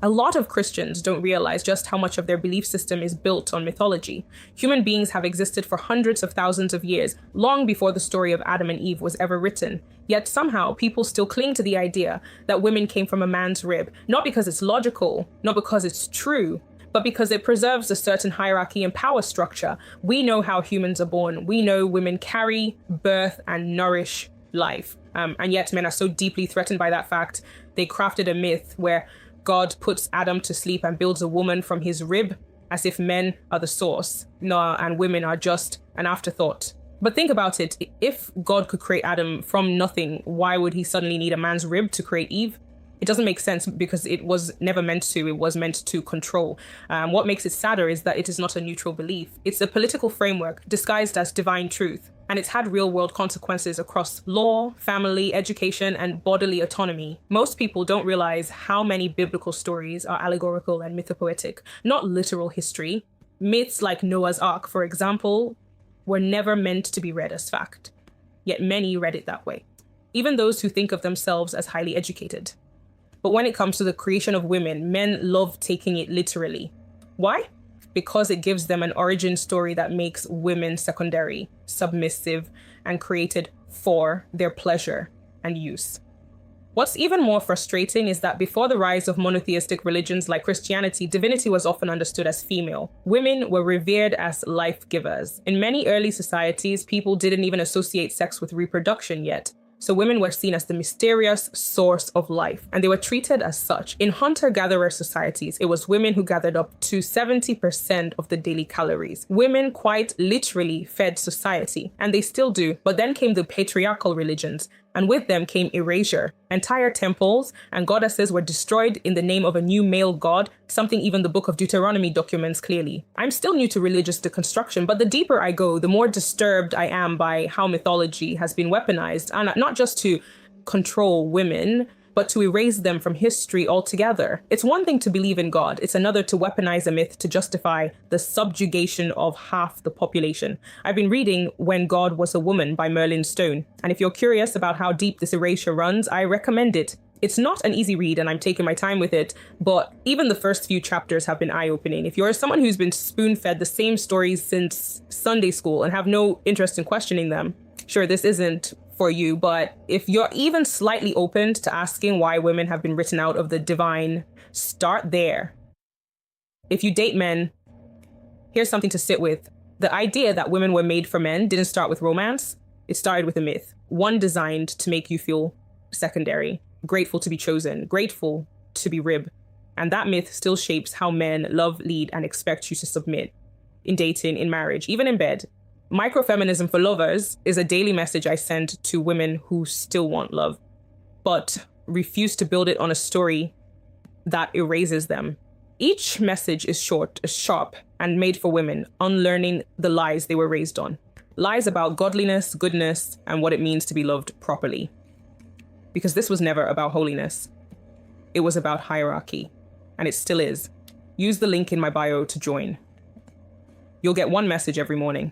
A lot of Christians don't realize just how much of their belief system is built on mythology. Human beings have existed for hundreds of thousands of years, long before the story of Adam and Eve was ever written. Yet somehow people still cling to the idea that women came from a man's rib, not because it's logical, not because it's true, but because it preserves a certain hierarchy and power structure. We know how humans are born. We know women carry, birth, and nourish life. And yet men are so deeply threatened by that fact, they crafted a myth where God puts Adam to sleep and builds a woman from his rib, as if men are the source, and women are just an afterthought. But think about it. If God could create Adam from nothing, why would he suddenly need a man's rib to create Eve? It doesn't make sense because it was never meant to. It was meant to control. What makes it sadder is that it is not a neutral belief. It's a political framework disguised as divine truth. And it's had real-world consequences across law, family, education, and bodily autonomy. Most people don't realize how many biblical stories are allegorical and mythopoetic, not literal history. Myths like Noah's Ark, for example, were never meant to be read as fact. Yet many read it that way, even those who think of themselves as highly educated. But when it comes to the creation of women, men love taking it literally. Why? Because it gives them an origin story that makes women secondary, submissive, and created for their pleasure and use. What's even more frustrating is that before the rise of monotheistic religions like Christianity, divinity was often understood as female. Women were revered as life givers. In many early societies, people didn't even associate sex with reproduction yet. So women were seen as the mysterious source of life, and they were treated as such. In hunter-gatherer societies, it was women who gathered up to 70% of the daily calories. Women quite literally fed society, and they still do. But then came the patriarchal religions, and with them came erasure. Entire temples and goddesses were destroyed in the name of a new male god, something even the book of Deuteronomy documents clearly. I'm still new to religious deconstruction, but the deeper I go, the more disturbed I am by how mythology has been weaponized, and not just to control women, but to erase them from history altogether. It's one thing to believe in God, it's another to weaponize a myth to justify the subjugation of half the population. I've been reading When God Was a Woman by Merlin Stone, and if you're curious about how deep this erasure runs, I recommend it. It's not an easy read and I'm taking my time with it, but even the first few chapters have been eye-opening. If you're someone who's been spoon-fed the same stories since Sunday school and have no interest in questioning them, sure, this isn't for you, but if you're even slightly open to asking why women have been written out of the divine, start there. If you date men, here's something to sit with. The idea that women were made for men didn't start with romance. It started with a myth, one designed to make you feel secondary, grateful to be chosen, grateful to be rib. And that myth still shapes how men love, lead, and expect you to submit in dating, in marriage, even in bed. Microfeminism for lovers is a daily message I send to women who still want love, but refuse to build it on a story that erases them. Each message is short, sharp, and made for women, unlearning the lies they were raised on. Lies about godliness, goodness, and what it means to be loved properly. Because this was never about holiness. It was about hierarchy, and it still is. Use the link in my bio to join. You'll get one message every morning.